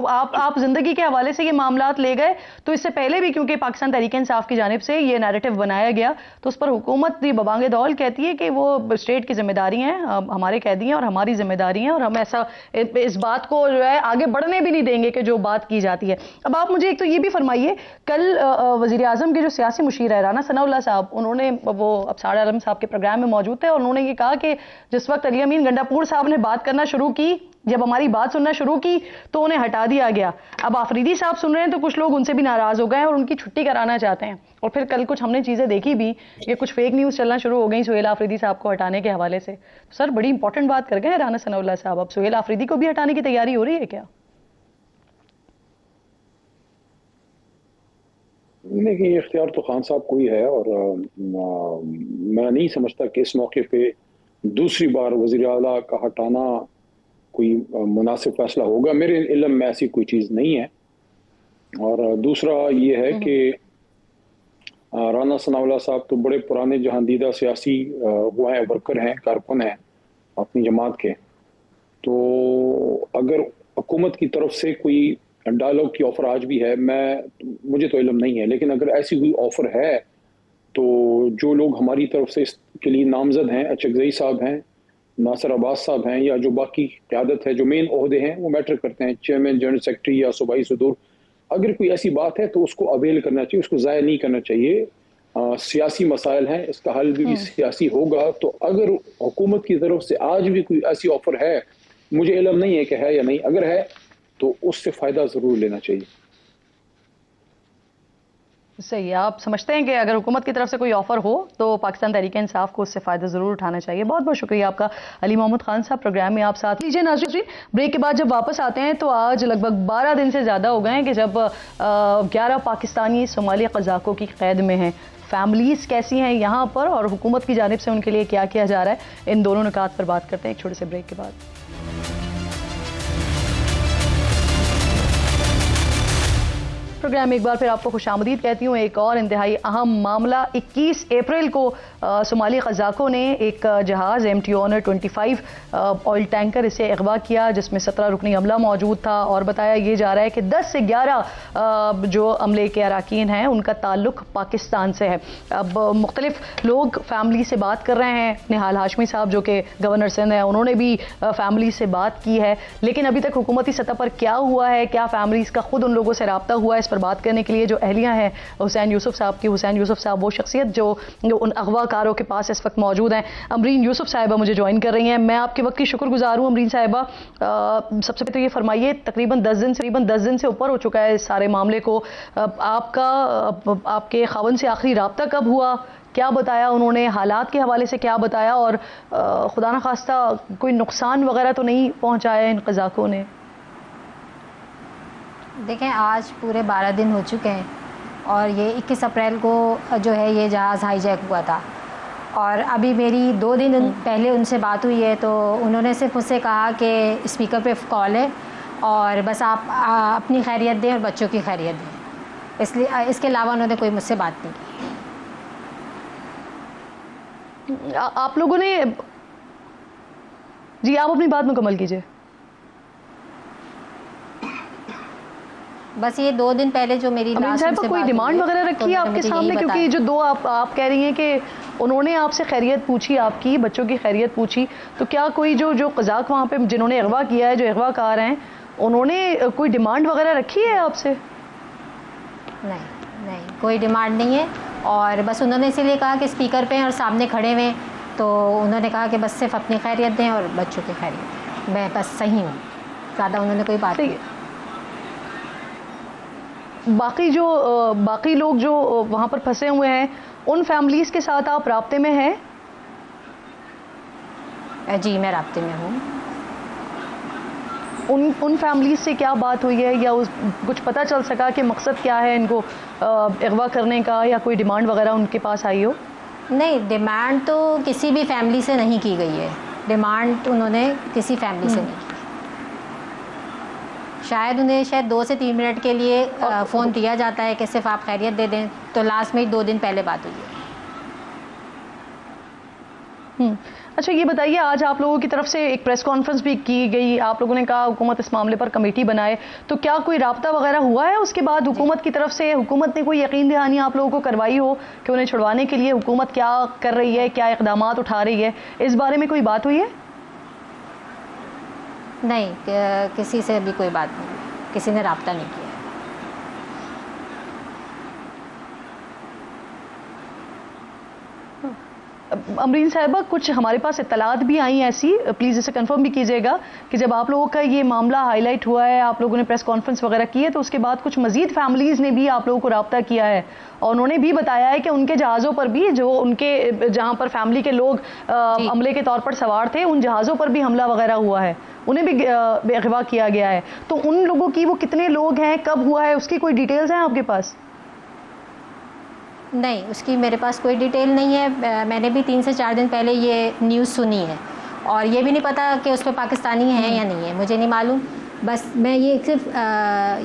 आप जिंदगी के हवाले से ये मामलात ले गए, तो इससे पहले भी क्योंकि पाकिस्तान तहरीक इंसाफ की जानिब से ये नैरेटिव बनाया गया, तो उस पर हुकूमत बबांगे दौल कहती है कि वो स्टेट की जिम्मेदारी है, हमारे कैदी हैं और हमारी जिम्मेदारी है, और हम ऐसा इस बात को जो है आगे बढ़ने भी नहीं देंगे कि जो बात की जाती है। अब आप मुझे एक तो ये भी फरमाइए, कल वज़ीर आज़म के जो सियासी मुशीर है राना सनाउल्लाह साहब, उन्होंने, वो अब साड़ा आलम साहब के प्रोग्राम में मौजूद थे, और उन्होंने ये कहा कि जिस वक्त अली अमीन गंडापुर साहब ने बात करना शुरू की, जब हमारी बात सुनना शुरू की तो उन्हें हटा दिया गया। अब आफरीदी साहब सुन रहे हैं तो कुछ लोग उनसे भी नाराज हो गए हैं और उनकी छुट्टी कराना चाहते हैं। और फिर कल कुछ हमने चीजें देखी भी, ये कुछ फेक न्यूज चलना शुरू हो गई सुहेल आफरीदी साहब को हटाने के हवाले से। तो सर, बड़ी इंपॉर्टेंट बात कर गए हैं राना सनाउल्लाह साहब, अब सुहेल आफरीदी को भी हटाने की तैयारी हो रही है क्या? देखिए, इख्तियार तो खान साहब को ही है, और मैं नहीं समझता कि इस मौके पे दूसरी बार वज़ीर आला का हटाना कोई मुनासिब फैसला होगा। मेरे इल्म में ऐसी कोई चीज़ नहीं है। और दूसरा ये है कि राना सनाउल्लाह साहब तो बड़े पुराने जहांदीदा सियासी हुआ है, वर्कर हैं, कारकुन हैं अपनी जमात के। तो अगर हुकूमत की तरफ से कोई डायलॉग की ऑफर आज भी है, मुझे तो इल्म नहीं है, लेकिन अगर ऐसी कोई ऑफर है तो जो लोग हमारी तरफ से इसके लिए नामजद हैं, अचकज़ई साहब हैं, नासिर अब्बास साहब हैं, या जो बाकी क़यादत है, जो मेन ओहदे हैं वो मैटर करते हैं, चेयरमैन, जनरल सेक्रेटरी या सूबाई सदूर, अगर कोई ऐसी बात है तो उसको अवेल करना चाहिए, उसको ज़ाया नहीं करना चाहिए। सियासी मसाइल हैं, इसका हल भी सियासी होगा। तो अगर हुकूमत की तरफ से आज भी कोई ऐसी ऑफर है, मुझे इल्म नहीं है कि है या नहीं, अगर है तो उससे फ़ायदा ज़रूर लेना चाहिए। सही है, आप समझते हैं कि अगर हुकूमत की तरफ से कोई ऑफर हो तो पाकिस्तान तहरीक इंसाफ को उससे फ़ायदा ज़रूर उठाना चाहिए। बहुत बहुत शुक्रिया आपका अली मोहम्मद खान साहब, प्रोग्राम में आप साथ लीजिए। नाज़रीन, ब्रेक के बाद जब वापस आते हैं तो आज लगभग 12 दिन से ज़्यादा हो गए हैं कि जब 11 पाकिस्तानी सोमाली क़ज़ाकों की क़ैद में हैं। फैमिलीज़ कैसी हैं यहाँ पर और हुकूमत की जानिब से उनके लिए क्या किया जा रहा है, इन दोनों नुकात पर बात करते हैं एक छोटे से ब्रेक के बाद। प्रोग्राम में एक बार फिर आपको खुशामदीद कहती हूँ। एक और इंतहाई अहम मामला, 21 अप्रैल को सोमाली क़ज़ाकों ने एक जहाज़ MT Honor 25 ऑयल टैंकर इसे अगवा किया, जिसमें 17 रुकनी अमला मौजूद था, और बताया ये जा रहा है कि 10 से 11 जो अमले के अराकीन हैं उनका ताल्लुक़ पाकिस्तान से है। अब मुख्तलिफ लोग फैमिली से बात कर रहे हैं। निहाल हाशमी साहब जो कि गवर्नर सिंध हैं, उन्होंने भी फैमिली से बात की है, लेकिन अभी तक हुकूमती सतह पर क्या हुआ है, क्या फैमिलीज़ का खुद उन लोगों से रब्ता हुआ है, इस पर बात करने के लिए जो अहलियाँ हैं हुसैन यूसुफ साहब की, हुसैन यूसुफ साहब वो शख्सियत जो उन अगवाकारों के पास इस वक्त मौजूद हैं। अमरीन यूसुफ साहिबा मुझे ज्वाइन कर रही हैं। मैं आपके वक्त की शुक्रगुजार हूँ अमरीन साहिबा। सबसे पहले तो ये फरमाइए, तकरीबन 10 दिन से ऊपर हो चुका है इस सारे मामले को, आपके खावन से आखिरी रब्ता कब हुआ, क्या बताया उन्होंने, हालात के हवाले से क्या बताया, और खुदा न खास्ता कोई नुकसान वगैरह तो नहीं पहुँचाया इन क़ज़ाकों ने? देखें, आज पूरे 12 दिन हो चुके हैं और ये 21 अप्रैल को जो है ये जहाज़ हाईजैक हुआ था, और अभी मेरी 2 दिन पहले उनसे बात हुई है, तो उन्होंने सिर्फ मुझसे कहा कि स्पीकर पे कॉल है और बस आप अपनी खैरियत दें और बच्चों की खैरियत दें, इसलिए इसके अलावा उन्होंने कोई मुझसे बात नहीं की। आप लोगों ने जी, आप अपनी बात मुकम्मल कीजिए। बस ये 2 दिन पहले जो मेरी लास्ट से कोई डिमांड वगैरह रखी है आपके सामने, क्योंकि जो 2 आप कह रही हैं कि उन्होंने आपसे खैरियत पूछी, आपकी बच्चों की खैरियत पूछी, तो क्या कोई जो क़ज़ाक वहाँ पे जिन्होंने अगवा किया है, जो अगवाकार हैं, उन्होंने कोई डिमांड वगैरह रखी है आपसे? नहीं नहीं, कोई डिमांड नहीं है, और बस उन्होंने इसीलिए कहा कि स्पीकर पे हैं और सामने खड़े हुए, तो उन्होंने कहा कि बस सिर्फ अपनी खैरियत दें और बच्चों की खैरियत, मैं बस सही हूँ, ज़्यादा उन्होंने कोई बात नहीं। बाकी लोग जो वहाँ पर फंसे हुए हैं, उन फैमिलीज़ के साथ आप राब्ते में हैं? जी, मैं राब्ते में हूँ। उन फैमिलीज़ से क्या बात हुई है, या कुछ पता चल सका कि मकसद क्या है इनको अगवा करने का, या कोई डिमांड वगैरह उनके पास आई हो? नहीं, डिमांड तो किसी भी फैमिली से नहीं की गई है, डिमांड उन्होंने किसी फैमिली से नहीं की। शायद उन्हें 2 से 3 मिनट के लिए फ़ोन दिया जाता है कि सिर्फ आप खैरियत दे दें, तो लास्ट में 2 दिन पहले बात हुई है। अच्छा, ये बताइए, आज आप लोगों की तरफ से एक प्रेस कॉन्फ्रेंस भी की गई, आप लोगों ने कहा हुकूमत इस मामले पर कमेटी बनाए, तो क्या कोई राब्ता वगैरह हुआ है उसके बाद हुकूमत की तरफ से? हुकूमत ने कोई यकीन दहानी आप लोगों को करवाई हो कि उन्हें छुड़वाने के लिए हुकूमत क्या कर रही है, क्या इक़दाम उठा रही है, इस बारे में कोई बात हुई है? नहीं, किसी से भी कोई बात नहीं, किसी ने राब्ता नहीं किया। अमरीन साहिबा, कुछ हमारे पास इत्तलात भी आई ऐसी, प्लीज़ इसे कंफर्म भी कीजिएगा कि जब आप लोगों का ये मामला हाईलाइट हुआ है, आप लोगों ने प्रेस कॉन्फ्रेंस वगैरह की है, तो उसके बाद कुछ मज़ीद फैमिलीज़ ने भी आप लोगों को राब्ता किया है और उन्होंने भी बताया है कि उनके जहाज़ों पर भी, जो उनके जहाँ पर फैमिली के लोग अमले के तौर पर सवार थे, उन जहाज़ों पर भी हमला वगैरह हुआ है, उन्हें भी अगवा किया गया है। तो उन लोगों की, वो कितने लोग हैं, कब हुआ है, उसकी कोई डिटेल्स हैं आपके पास? नहीं, उसकी मेरे पास कोई डिटेल नहीं है। मैंने भी 3 से 4 दिन पहले ये न्यूज़ सुनी है, और ये भी नहीं पता कि उस पर पाकिस्तानी है या नहीं है, मुझे नहीं मालूम। बस मैं ये सिर्फ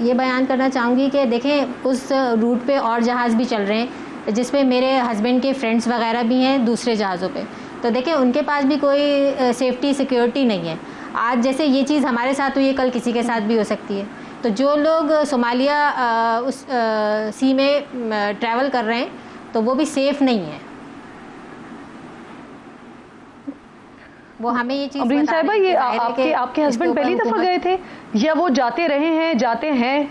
ये बयान करना चाहूँगी कि देखें, उस रूट पे और जहाज़ भी चल रहे हैं जिसपे मेरे हस्बैंड के फ्रेंड्स वगैरह भी हैं दूसरे जहाज़ों पे, तो देखें उनके पास भी कोई सेफ्टी सिक्योरिटी नहीं है। आज जैसे ये चीज़ हमारे साथ हुई है, कल किसी के साथ भी हो सकती है। तो जो लोग सोमालिया उस सी में ट्रैवल कर रहे हैं, तो वो भी सेफ़ नहीं है। वो हमें ये चीज़ अमरीन साहिबा, ये आपके हस्बैंड पहली दफ़ा गए थे या वो जाते रहे हैं, जाते हैं?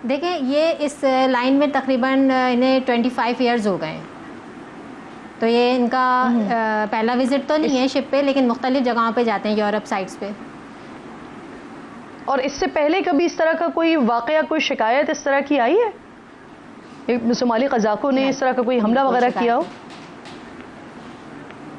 देखें, ये इस लाइन में तकरीबन इन्हें 25 ईयर्स हो गए हैं, तो ये इनका पहला विज़िट तो नहीं है शिप पे, लेकिन मुख्तलिफ जगहों पे जाते हैं, यूरोप साइट्स पे। और इससे पहले कभी इस तरह का कोई वाक़या, कोई शिकायत इस तरह की आई है, सोमाली क़ज़ाक़ों ने इस तरह का कोई हमला वगैरह किया हो?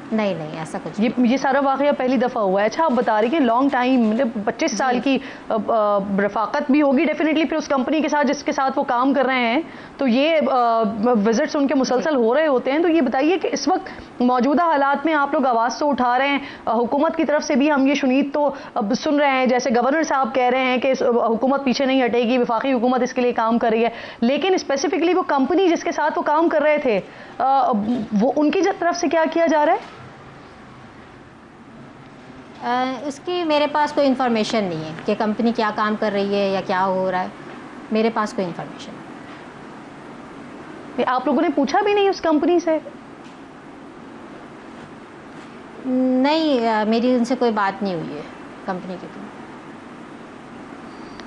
नहीं नहीं, ऐसा कुछ ये सारा वाक़या पहली दफ़ा हुआ है। अच्छा, आप बता रही कि लॉन्ग टाइम, मतलब 25 साल की रफ़ाकत भी होगी डेफिनेटली फिर उस कंपनी के साथ जिसके साथ वो काम कर रहे हैं, तो ये विजिट्स उनके मुसलसल हो रहे होते हैं। तो ये बताइए कि इस वक्त मौजूदा हालात में आप लोग आवाज़ तो उठा रहे हैं, हुकूमत की तरफ से भी हम ये शुनीद तो सुन रहे हैं, जैसे गवर्नर साहब कह रहे हैं कि हुकूमत पीछे नहीं हटेगी, वफाकी हुकूमत इसके लिए काम कर रही है, लेकिन स्पेसिफिकली वो कंपनी जिसके साथ वो काम कर रहे थे, वो उनकी तरफ से क्या किया जा रहा है? उसकी मेरे पास कोई इन्फॉर्मेशन नहीं है कि कंपनी क्या काम कर रही है या क्या हो रहा है, मेरे पास कोई इन्फॉर्मेशन नहीं। आप लोगों ने पूछा भी नहीं उस कंपनी से? नहीं, मेरी उनसे कोई बात नहीं हुई है कंपनी की।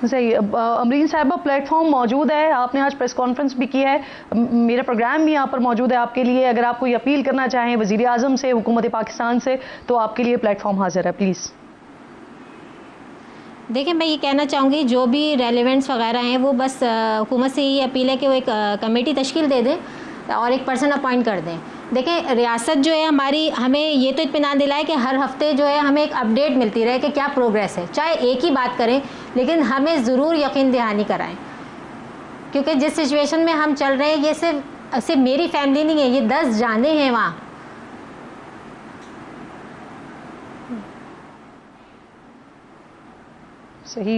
सही। अमरीन साहिबा, प्लेटफॉर्म मौजूद है, आपने आज प्रेस कॉन्फ्रेंस भी की है, मेरा प्रोग्राम भी यहाँ पर मौजूद है आपके लिए। अगर आप कोई अपील करना चाहें वज़ीर आज़म से, हुकूमत पाकिस्तान से, तो आपके लिए प्लेटफॉर्म हाजिर है, प्लीज़। देखिए, मैं ये कहना चाहूँगी, जो भी रेलेवेंट्स वगैरह हैं वो बस हुकूमत से ये अपील है कि वो एक कमेटी तश्कील दे दें और एक पर्सन अपॉइंट कर दें। देखें, रियासत जो है हमारी, हमें ये तो इत्मीनान दिलाए कि हर हफ्ते जो है हमें एक अपडेट मिलती रहे कि क्या प्रोग्रेस है, चाहे एक ही बात करें, लेकिन हमें ज़रूर यकीन दहानी कराएं, क्योंकि जिस सिचुएशन में हम चल रहे हैं, ये सिर्फ मेरी फैमिली नहीं है, ये 10 जाने हैं वहाँ। सही,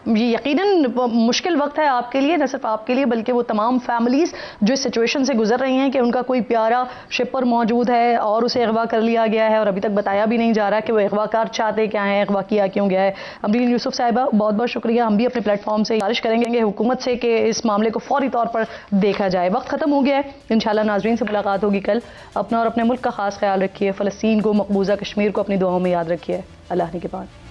ये यकीनन मुश्किल वक्त है आपके लिए, न सिर्फ आपके लिए बल्कि वो तमाम फैमिलीज़ जो इस सिचुएशन से गुजर रही हैं कि उनका कोई प्यारा शिप पर मौजूद है और उसे अगवा कर लिया गया है और अभी तक बताया भी नहीं जा रहा कि वो अगवाकार चाहते क्या हैं, अगवा किया क्यों गया है। अमरीन यूसुफ साहिबा, बहुत बहुत शुक्रिया। हम भी अपने प्लेटफॉर्म से गुजारिश करेंगे हुकूमत से कि इस मामले को फौरी तौर पर देखा जाए। वक्त ख़त्म हो गया है, इंशाल्लाह नाज़रीन से मुलाकात होगी कल। अपना और अपने मुल्क का ख़ास ख्याल रखिए, फ़लस्तीन को, मकबूजा कश्मीर को अपनी दुआओं में याद रखिए। अल्लाह ने के बाद।